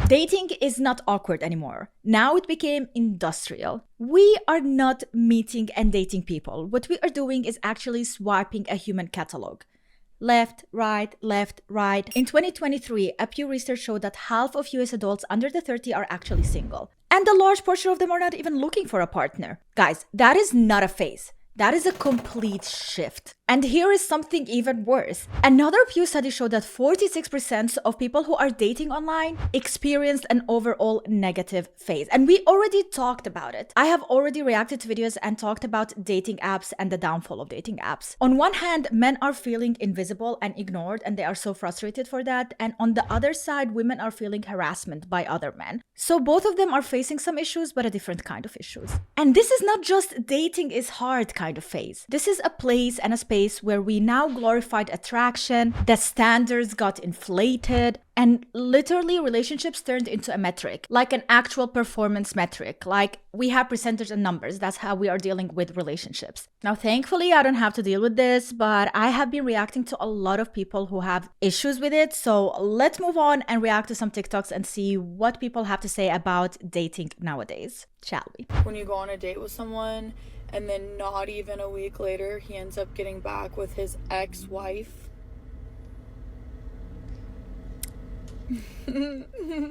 Dating is not awkward anymore. Now it became industrial. We are not meeting and dating people. What we are doing is actually swiping a human catalog. Left, right, left, right. In 2023, a Pew research showed that half of US adults under the 30 are actually single. And a large portion of them are not even looking for a partner. Guys, that is not a phase. That is a complete shift. And here is something even worse. Another Pew study showed that 46% of people who are dating online experienced an overall negative phase. And we already talked about it. I have already reacted to videos and talked about dating apps and the downfall of dating apps. On one hand, men are feeling invisible and ignored, and they are so frustrated for that. And on the other side, women are feeling harassment by other men. So both of them are facing some issues, but a different kind of issues. And this is not just dating is hard kind of phase. This is a place and a space where we now glorified attraction, the standards got inflated, and literally relationships turned into a metric, like an actual performance metric. Like we have percentage and numbers. That's how we are dealing with relationships. Now, thankfully, I don't have to deal with this, but I have been reacting to a lot of people who have issues with it. So let's move on and react to some TikToks and see what people have to say about dating nowadays, shall we? When you go on a date with someone and then not even a week later, he ends up getting back with his ex-wife. Ooh.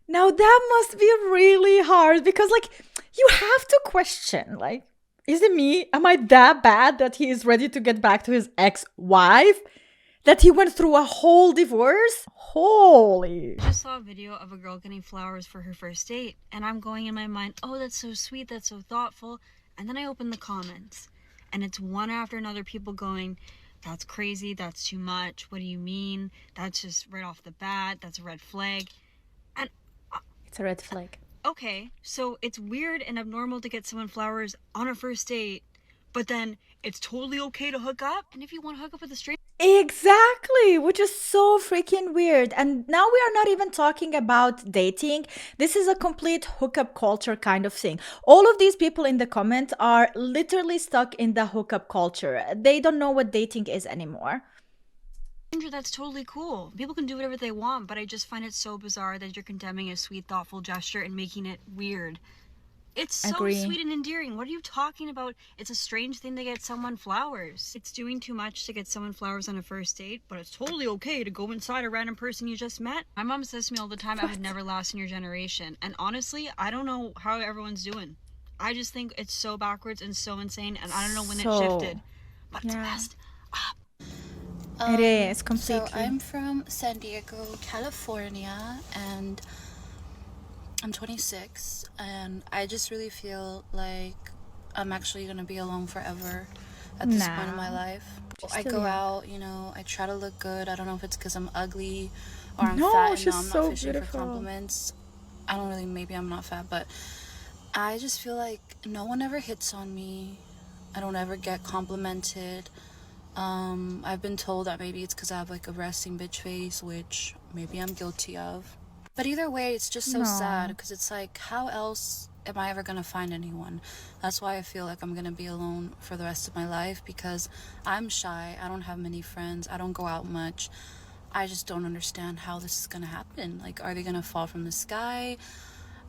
Now that must be really hard because like you have to question, like, is it me? Am I that bad that he is ready to get back to his ex-wife? That he went through a whole divorce? Holy. I just saw a video of a girl getting flowers for her first date, and I'm going in my mind, oh, that's so sweet, that's so thoughtful. And then I open the comments, and it's one after another people going, that's crazy, that's too much, what do you mean? That's just right off the bat, that's a red flag. And it's a red flag. Okay, so it's weird and abnormal to get someone flowers on a first date, but then it's totally okay to hook up. And if you want to hook up with a stranger, exactly, which is so freaking weird. And now we are not even talking about dating. This is a complete hookup culture kind of thing. All of these people in the comment are literally stuck in the hookup culture. They don't know what dating is anymore. That's totally cool. People can do whatever they want, but I just find it so bizarre that you're condemning a sweet, thoughtful gesture and making it weird. It's so sweet and endearing. What are you talking about? It's a strange thing to get someone flowers. It's doing too much to get someone flowers on a first date, but it's totally okay to go inside a random person you just met. My mom says to me all the time, I would never last in your generation. And honestly, I don't know how everyone's doing. I just think it's so backwards and so insane, and I don't know when it shifted. But it's messed up. It is completely. So I'm from San Diego, California, and I'm 26, and I just really feel like I'm actually gonna be alone forever at this point in my life. I go out, you know, I try to look good. I don't know if it's because I'm ugly or I'm fat. And no, I'm not fishing for compliments. I don't really, maybe I'm not fat, but I just feel like no one ever hits on me. I don't ever get complimented. I've been told that maybe it's because I have like a resting bitch face, which maybe I'm guilty of. But either way, it's just so sad because it's like, how else am I ever going to find anyone? That's why I feel like I'm going to be alone for the rest of my life, because I'm shy. I don't have many friends. I don't go out much. I just don't understand how this is going to happen. Like, are they going to fall from the sky?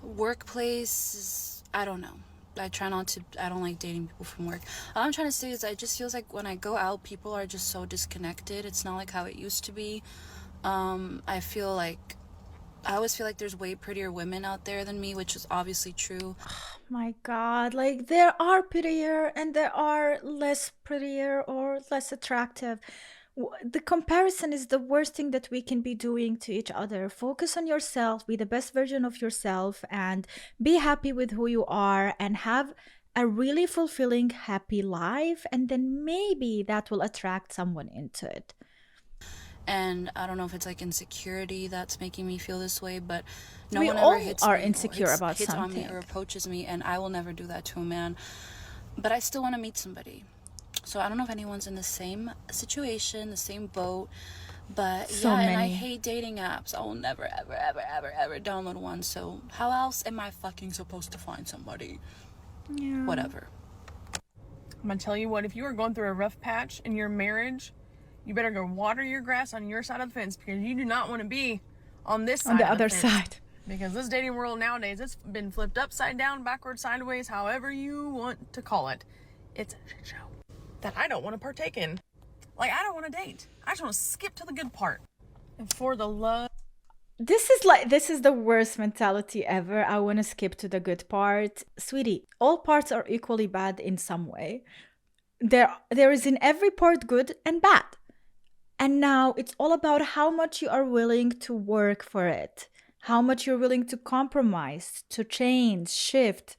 Workplace? I don't know. I try not to, I don't like dating people from work. All I'm trying to say is it just feels like when I go out, people are just so disconnected. It's not like how it used to be. I always feel like there's way prettier women out there than me, which is obviously true. Oh my God, like there are prettier and there are less prettier or less attractive. The comparison is the worst thing that we can be doing to each other. Focus on yourself, be the best version of yourself, and be happy with who you are and have a really fulfilling, happy life. And then maybe that will attract someone into it. And I don't know if it's like insecurity that's making me feel this way, but no we one all ever hits are me insecure or about hits something. on me or approaches me, and I will never do that to a man. But I still want to meet somebody. So I don't know if anyone's in the same situation, the same boat, but so yeah, many. And I hate dating apps. I will never, ever, ever, ever, ever download one. So how else am I fucking supposed to find somebody? Yeah. Whatever. I'm gonna tell you what, if you are going through a rough patch in your marriage, you better go water your grass on your side of the fence, because you do not want to be on this side On the of other the fence. side. Because this dating world nowadays, it's been flipped upside down, backwards, sideways, however you want to call it. It's a shit show that I don't want to partake in. Like, I don't want to date. I just want to skip to the good part. And for the love. This is the worst mentality ever. I want to skip to the good part. Sweetie, all parts are equally bad in some way. There is in every part good and bad. And now it's all about how much you are willing to work for it. How much you're willing to compromise, to change, shapeshift.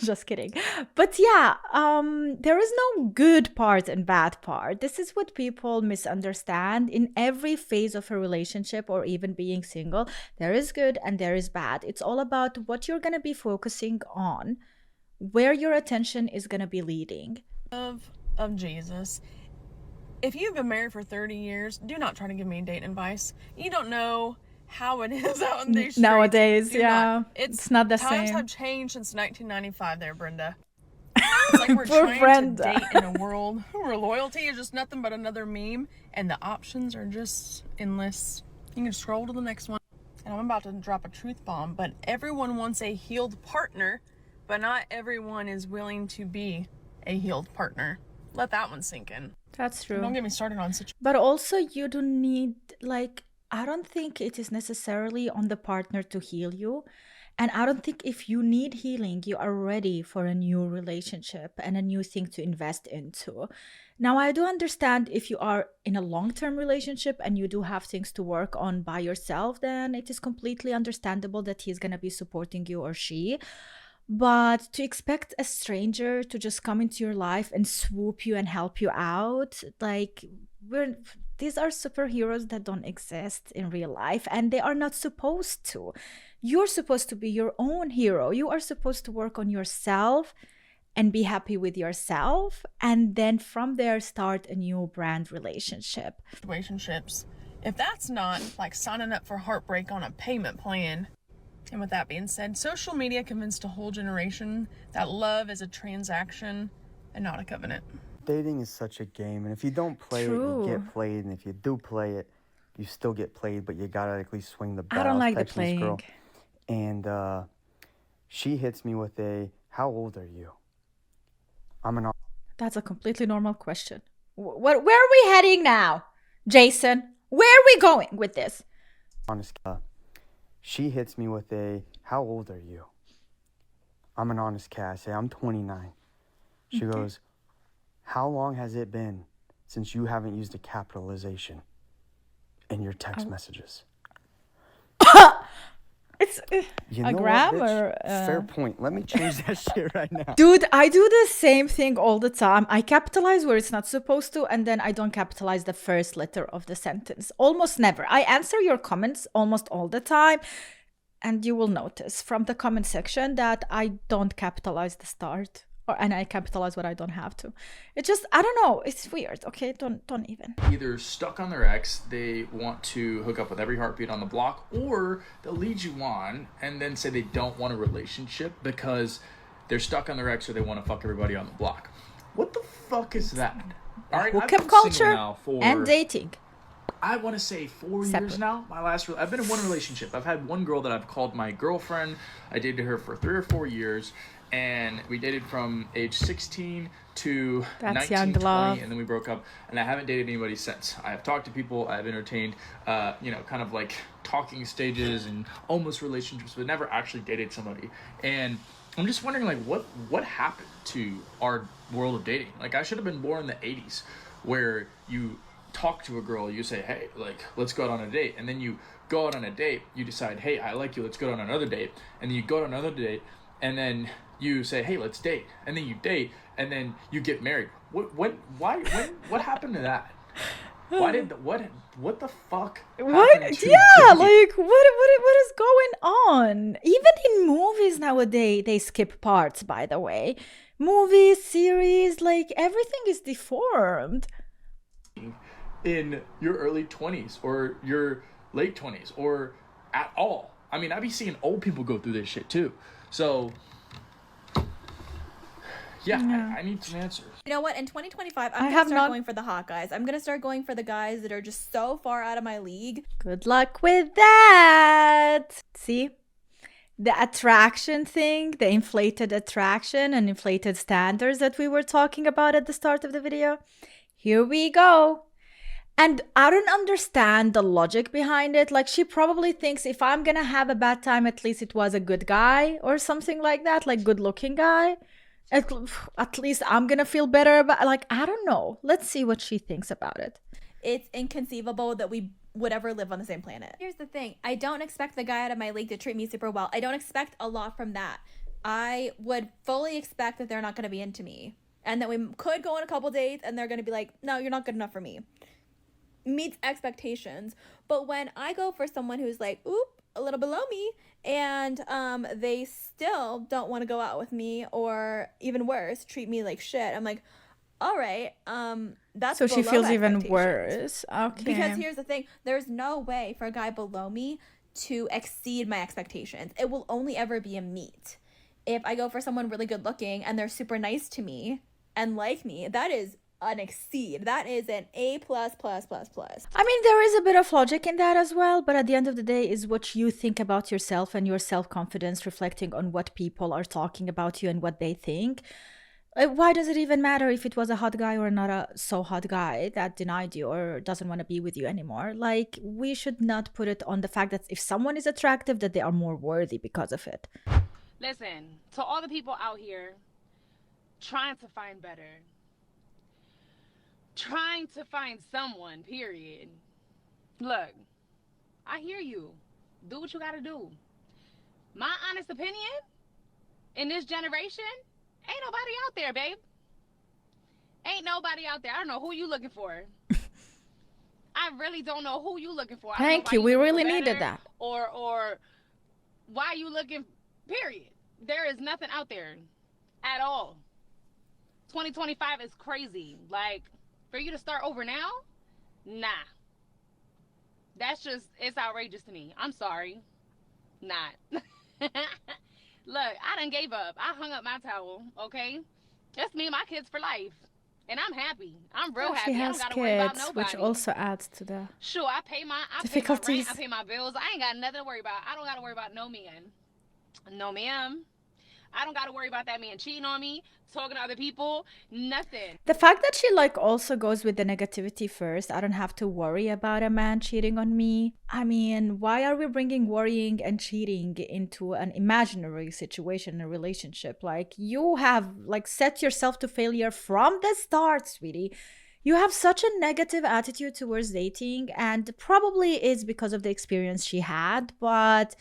Just kidding. But yeah, there is no good part and bad part. This is what people misunderstand. In every phase of a relationship or even being single, there is good and there is bad. It's all about what you're going to be focusing on, where your attention is going to be leading. Of Jesus. If you've been married for 30 years, do not try to give me date advice. You don't know how it is out in these streets. Nowadays, yeah. It's not the times same. Have changed since 1995 there, Brenda. It's like we're Poor trying Brenda. to date in a world where loyalty is just nothing but another meme, and the options are just endless. You can scroll to the next one. And I'm about to drop a truth bomb, but everyone wants a healed partner, but not everyone is willing to be a healed partner. Let that one sink in. That's true. And don't get me started on such. But also, you don't need, I don't think it is necessarily on the partner to heal you. And I don't think if you need healing, you are ready for a new relationship and a new thing to invest into. Now, I do understand if you are in a long-term relationship and you do have things to work on by yourself, then it is completely understandable that he's going to be supporting you or she. But to expect a stranger to just come into your life and swoop you and help you out, these are superheroes that don't exist in real life, and they are not supposed to. You're supposed to be your own hero. You are supposed to work on yourself and be happy with yourself, and then from there start a new brand relationship. Situationships. If that's not like signing up for heartbreak on a payment plan. And with that being said, social media convinced a whole generation that love is a transaction and not a covenant. Dating is such a game, and if you don't play it, you get played, and if you do play it, you still get played, but you gotta at least swing the bat. I don't like the texting this playing. girl, and she hits me with a, "How old are you?" That's a completely normal question. Where are we heading now, Jason? Where are we going with this? Honest. She hits me with a, "How old are you?" I'm an honest cat. I say, "I'm 29. She goes, "How long has it been since you haven't used a capitalization in your text messages?" It's a grammar. Fair point. Let me change that shit right now. Dude, I do the same thing all the time. I capitalize where it's not supposed to, and then I don't capitalize the first letter of the sentence. Almost never. I answer your comments almost all the time, and you will notice from the comment section that I don't capitalize the start, and I capitalize what I don't have to. It's just, I don't know. It's weird. Okay, don't even. Either stuck on their ex, they want to hook up with every heartbeat on the block, or they'll lead you on and then say they don't want a relationship because they're stuck on their ex or they want to fuck everybody on the block. What the fuck is that? All right, Hookup culture and dating. I want to say 4 years now. I've been in one relationship. I've had one girl that I've called my girlfriend. I dated her for 3 or 4 years. And we dated from age 16 to 19, 20, and then we broke up. And I haven't dated anybody since. I have talked to people. I've entertained, kind of like talking stages and almost relationships, but never actually dated somebody. And I'm just wondering, like, what happened to our world of dating? Like, I should have been born in the 80s, where you talk to a girl, you say, "Hey, like, let's go out on a date," and then you go out on a date. You decide, "Hey, I like you. Let's go out on another date," and then you go out on another date, and then you say, "Hey, let's date," and then you date, and then you get married. What happened to that? What the fuck? What? Yeah, like what is going on? Even in movies nowadays, they skip parts. By the way, movies, series, like everything is deformed. In your early 20s or your late 20s or at all. I mean, I be seeing old people go through this shit too. So. Yeah, I need some answers. You know what? In 2025, I'm going to start going for the hot guys. I'm going to start going for the guys that are just so far out of my league. Good luck with that. See? The attraction thing, the inflated attraction and inflated standards that we were talking about at the start of the video. Here we go. And I don't understand the logic behind it. Like, she probably thinks if I'm gonna have a bad time, at least it was a good guy or something like that, like good looking guy. At least I'm gonna feel better about, like, I don't know. Let's see what she thinks about it. It's inconceivable that we would ever live on the same planet. Here's the thing. I don't expect the guy out of my league to treat me super well. I don't expect a lot from that. I would fully expect that they're not going to be into me. And that we could go on a couple dates and they're going to be like, no, you're not good enough for me. Meets expectations. But when I go for someone who's like, oop, a little below me, and they still don't want to go out with me, or even worse, treat me like shit, I'm like, all right, that's so she feels even worse. Okay. Because here's the thing, there's no way for a guy below me to exceed my expectations. It will only ever be a meet. If I go for someone really good looking and they're super nice to me and like me, that is an exceed. That is an A++++. I mean, there is a bit of logic in that as well, but at the end of the day is what you think about yourself and your self-confidence reflecting on what people are talking about you and what they think. Why does it even matter if it was a hot guy or not a so hot guy that denied you or doesn't want to be with you anymore? Like, we should not put it on the fact that if someone is attractive, that they are more worthy because of it. Listen, to all the people out here trying to find better, trying to find someone, period. Look, I hear you. Do what you gotta do. My honest opinion, in this generation, ain't nobody out there, babe. Ain't nobody out there. I don't know who you looking for. I really don't know who you looking for. Thank you. We really needed that. Or why you looking, period. There is nothing out there at all. 2025 is crazy. Like, for you to start over now? Nah. That's just, it's outrageous to me. I'm sorry. Not. Look, I done gave up. I hung up my towel, okay? That's me and my kids for life. And I'm happy. I'm real happy. She has I don't gotta worry about kids, nobody. which also adds to the Sure, I pay my difficulties. I pay my bills. I ain't got nothing to worry about. I don't gotta worry about no man. No ma'am. I don't gotta worry about that man cheating on me, talking to other people, nothing. The fact that she like also goes with the negativity first, I don't have to worry about a man cheating on me. I mean, why are we bringing worrying and cheating into an imaginary situation in a relationship? Like, you have like set yourself to failure from the start, sweetie. You have such a negative attitude towards dating, and probably is because of the experience she had, but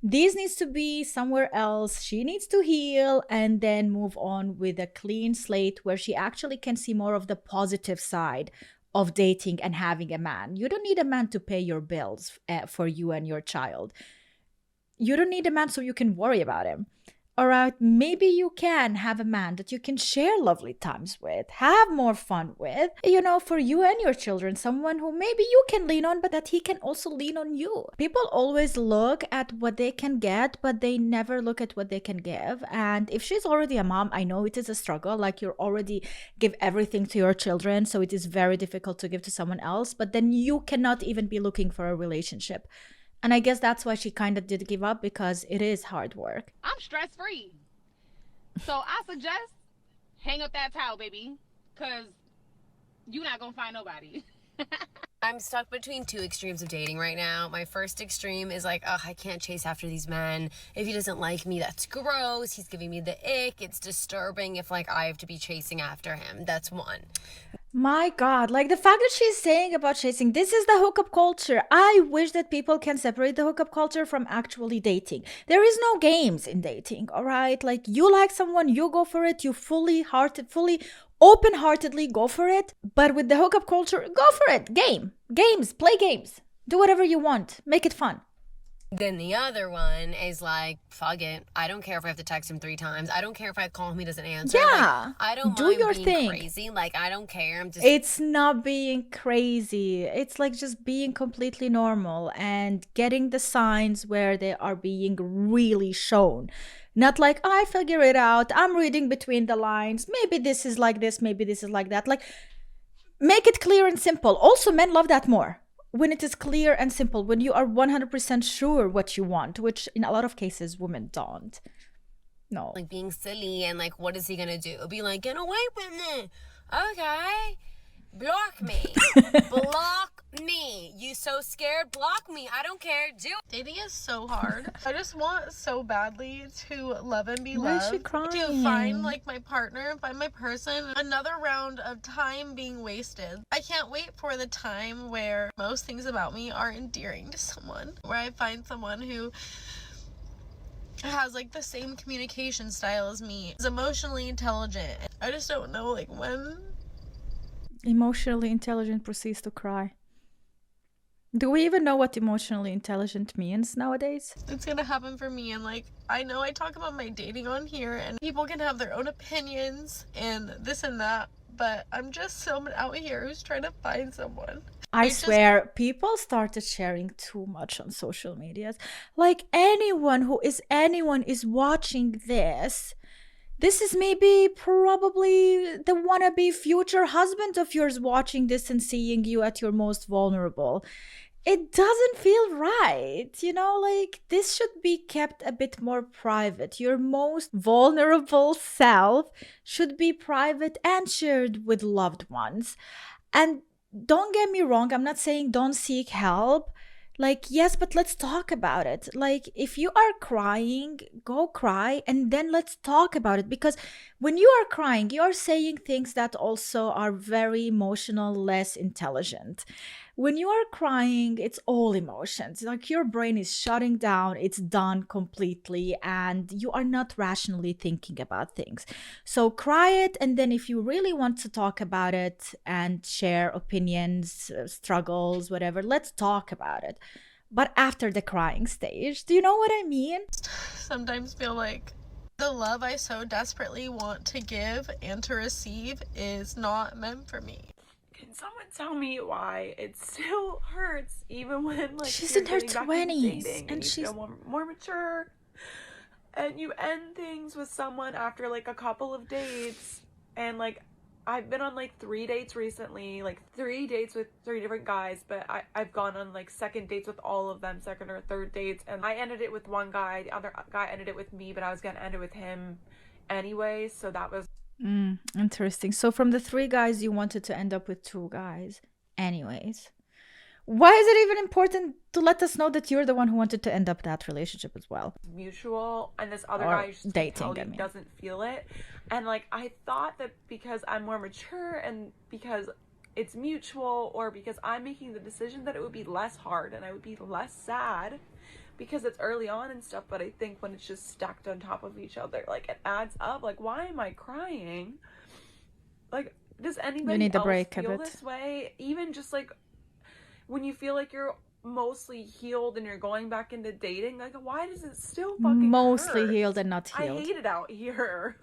this needs to be somewhere else. She needs to heal and then move on with a clean slate where she actually can see more of the positive side of dating and having a man. You don't need a man to pay your bills for you and your child. You don't need a man so you can worry about him. All right, maybe you can have a man that you can share lovely times with, have more fun with, you know, for you and your children, someone who maybe you can lean on, but that he can also lean on you. People always look at what they can get, but they never look at what they can give. And if she's already a mom, I know it is a struggle, like you're already give everything to your children, so it is very difficult to give to someone else, but then you cannot even be looking for a relationship. And I guess that's why she kind of did give up, because it is hard work. I'm stress-free. So I suggest hang up that towel, baby, because you're not going to find nobody. I'm stuck between two extremes of dating right now. My first extreme is like, oh, I can't chase after these men. If he doesn't like me, that's gross. He's giving me the ick. It's disturbing if like I have to be chasing after him. That's one. My God, like the fact that she's saying about chasing, this is the hookup culture. I wish that people can separate the hookup culture from actually dating. There is no games in dating, all right? Like, you like someone, you go for it, you fully open-heartedly go for it. But with the hookup culture, go for it. Games, play games. Do whatever you want. Make it fun. Then the other one is like, fuck it. I don't care if I have to text him 3 times. I don't care if I call him, he doesn't answer. Yeah. Like, I don't do mind your being thing. crazy. Like, I don't care. I'm just. It's not being crazy. It's like just being completely normal and getting the signs where they are being really shown. Not like, I figure it out. I'm reading between the lines. Maybe this is like this. Maybe this is like that. Like, make it clear and simple. Also, men love that more. When it is clear and simple, when you are 100% sure what you want, which in a lot of cases women don't. No. Like being silly and like, what is he gonna do? Be like, get away with me. Okay. Block me. Block me. You so scared? Block me. I don't care. Do it. Dating is so hard. I just want so badly to love and be Why is loved. she crying? To find like my partner, find my person. Another round of time being wasted. I can't wait for the time where most things about me are endearing to someone. Where I find someone who has like the same communication style as me. Is emotionally intelligent. I just don't know like when. Emotionally intelligent proceeds to cry. Do we even know what emotionally intelligent means nowadays? It's gonna happen for me, and like I know I talk about my dating on here and people can have their own opinions and this and that, but I'm just someone out here who's trying to find someone. I swear, people started sharing too much on social medias. Like anyone is watching this. This is maybe probably the wannabe future husband of yours watching this and seeing you at your most vulnerable. It doesn't feel right, you know, like this should be kept a bit more private. Your most vulnerable self should be private and shared with loved ones. And don't get me wrong, I'm not saying don't seek help. Like, yes, but let's talk about it. Like, if you are crying, go cry and then let's talk about it. Because when you are crying, you are saying things that also are very emotional, less intelligent. When you are crying, it's all emotions. Like your brain is shutting down, it's done completely, and you are not rationally thinking about things. So cry it, and then if you really want to talk about it and share opinions, struggles, whatever, let's talk about it. But after the crying stage, do you know what I mean? Sometimes feel like the love I so desperately want to give and to receive is not meant for me. Can someone tell me why it still hurts even when like she's you're in her getting back into 20s dating and you she's feel more mature and you end things with someone after like a couple of dates, and like I've been on like 3 dates recently, like 3 dates with 3 different guys, but I've gone on like second dates with all of them, second or third dates, and I ended it with one guy, the other guy ended it with me, but I was gonna end it with him anyway, so that was interesting. So from the 3 guys, you wanted to end up with 2 guys anyways. Why is it even important to let us know that you're the one who wanted to end up that relationship as well? Mutual, and this other Or guy just dating, doesn't feel it. And like I thought that because I'm more mature and because it's mutual, or because I'm making the decision, that it would be less hard and I would be less sad because it's early on and stuff. But I think when it's just stacked on top of each other, like it adds up. Like, why am I crying? Like, does anybody else feel this way? Even just like when you feel like you're mostly healed and you're going back into dating, like why does it still fucking mostly hurt? Healed and not healed. I hate it out here.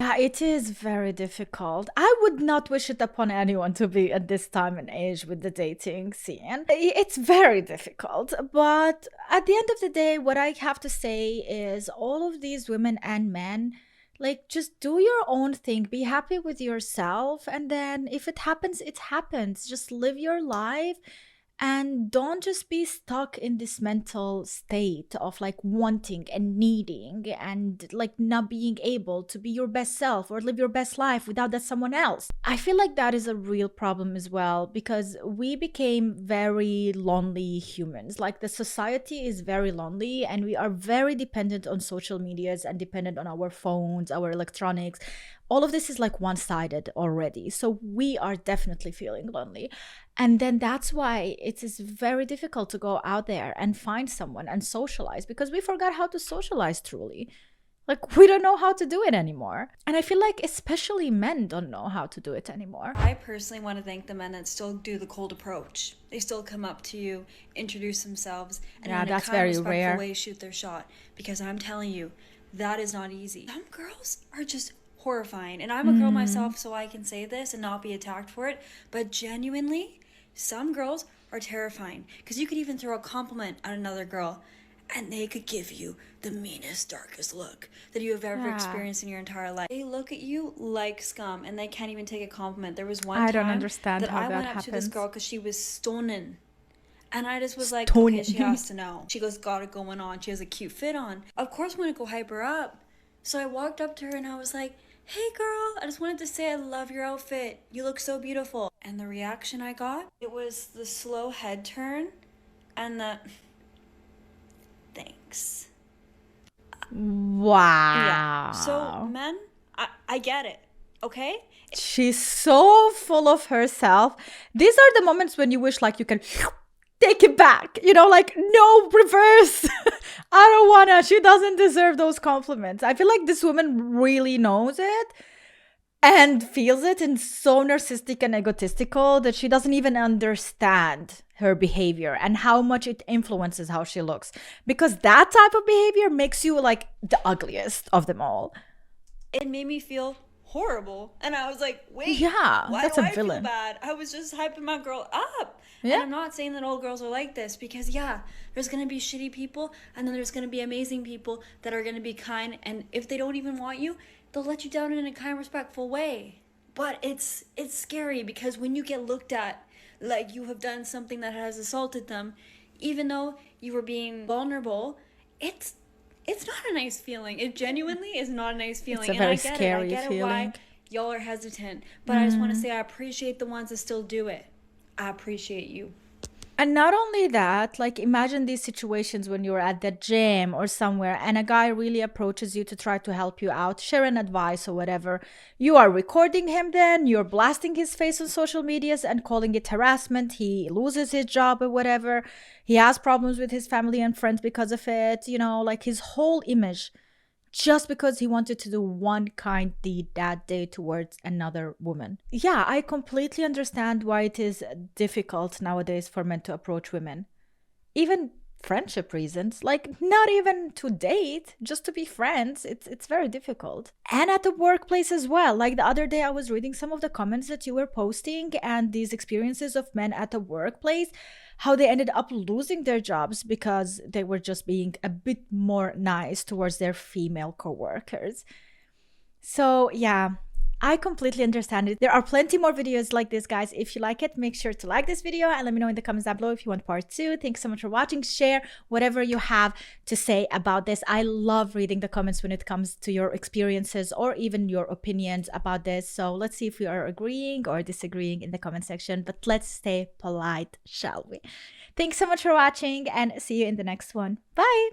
Yeah, it is very difficult. I would not wish it upon anyone to be at this time and age with the dating scene. It's very difficult. But at the end of the day, what I have to say is all of these women and men, like, just do your own thing. Be happy with yourself. And then if it happens, it happens. Just live your life. And don't just be stuck in this mental state of like wanting and needing and like not being able to be your best self or live your best life without that someone else. I feel like that is a real problem as well, because we became very lonely humans. Like the society is very lonely and we are very dependent on social medias and dependent on our phones, our electronics. All of this is like one-sided already. So we are definitely feeling lonely. And then that's why it is very difficult to go out there and find someone and socialize, because we forgot how to socialize truly. Like, we don't know how to do it anymore. And I feel like especially men don't know how to do it anymore. I personally want to thank the men that still do the cold approach. They still come up to you, introduce themselves, and in a kind, respectful way shoot their shot. Because I'm telling you, that is not easy. Some girls are just horrifying. And I'm a girl myself, so I can say this and not be attacked for it. But genuinely, some girls are terrifying. Because you could even throw a compliment at another girl, and they could give you the meanest, darkest look that you have ever experienced in your entire life. They look at you like scum, and they can't even take a compliment. There was one time that I went up to this girl because she was stoning. And I just was like, okay, she has to know. She goes, got it going on. She has a cute fit on. Of course, I'm going to go hype her up. So I walked up to her and I was like, hey girl, I just wanted to say I love your outfit. You look so beautiful. And the reaction I got, it was the slow head turn and the... thanks. Wow. Yeah. So, men, I get it, okay? She's so full of herself. These are the moments when you wish like you can take it back. You know, like, no, reverse. I don't wanna. She doesn't deserve those compliments. I feel like this woman really knows it and feels it and so narcissistic and egotistical that she doesn't even understand her behavior and how much it influences how she looks, because that type of behavior makes you like the ugliest of them all. It made me feel horrible, and I was like, wait, why that's do a I villain. feel bad? I was just hyping my girl up. Yeah. And I'm not saying that all girls are like this, because there's gonna be shitty people, and then there's gonna be amazing people that are gonna be kind, and if they don't even want you, they'll let you down in a kind, respectful way. But it's scary, because when you get looked at like you have done something that has assaulted them, even though you were being vulnerable, it's not a nice feeling. It genuinely is not a nice feeling. It's a very and scary I get feeling. it why y'all are hesitant. But I just want to say I appreciate the ones that still do it. I appreciate you. And not only that, like, imagine these situations when you're at the gym or somewhere and a guy really approaches you to try to help you out, share an advice or whatever. You are recording him then, you're blasting his face on social medias and calling it harassment. He loses his job or whatever. He has problems with his family and friends because of it, you know, like his whole image, just because he wanted to do one kind deed that day towards another woman. Yeah, I completely understand why it is difficult nowadays for men to approach women. Even friendship reasons, like not even to date, just to be friends. It's very difficult. And at the workplace as well. Like the other day I was reading some of the comments that you were posting and these experiences of men at the workplace, how they ended up losing their jobs because they were just being a bit more nice towards their female coworkers. So yeah, I completely understand it. There are plenty more videos like this, guys. If you like it, make sure to like this video and let me know in the comments down below if you want part 2. Thanks so much for watching. Share whatever you have to say about this. I love reading the comments when it comes to your experiences or even your opinions about this. So let's see if we are agreeing or disagreeing in the comment section, but let's stay polite, shall we? Thanks so much for watching and see you in the next one. Bye!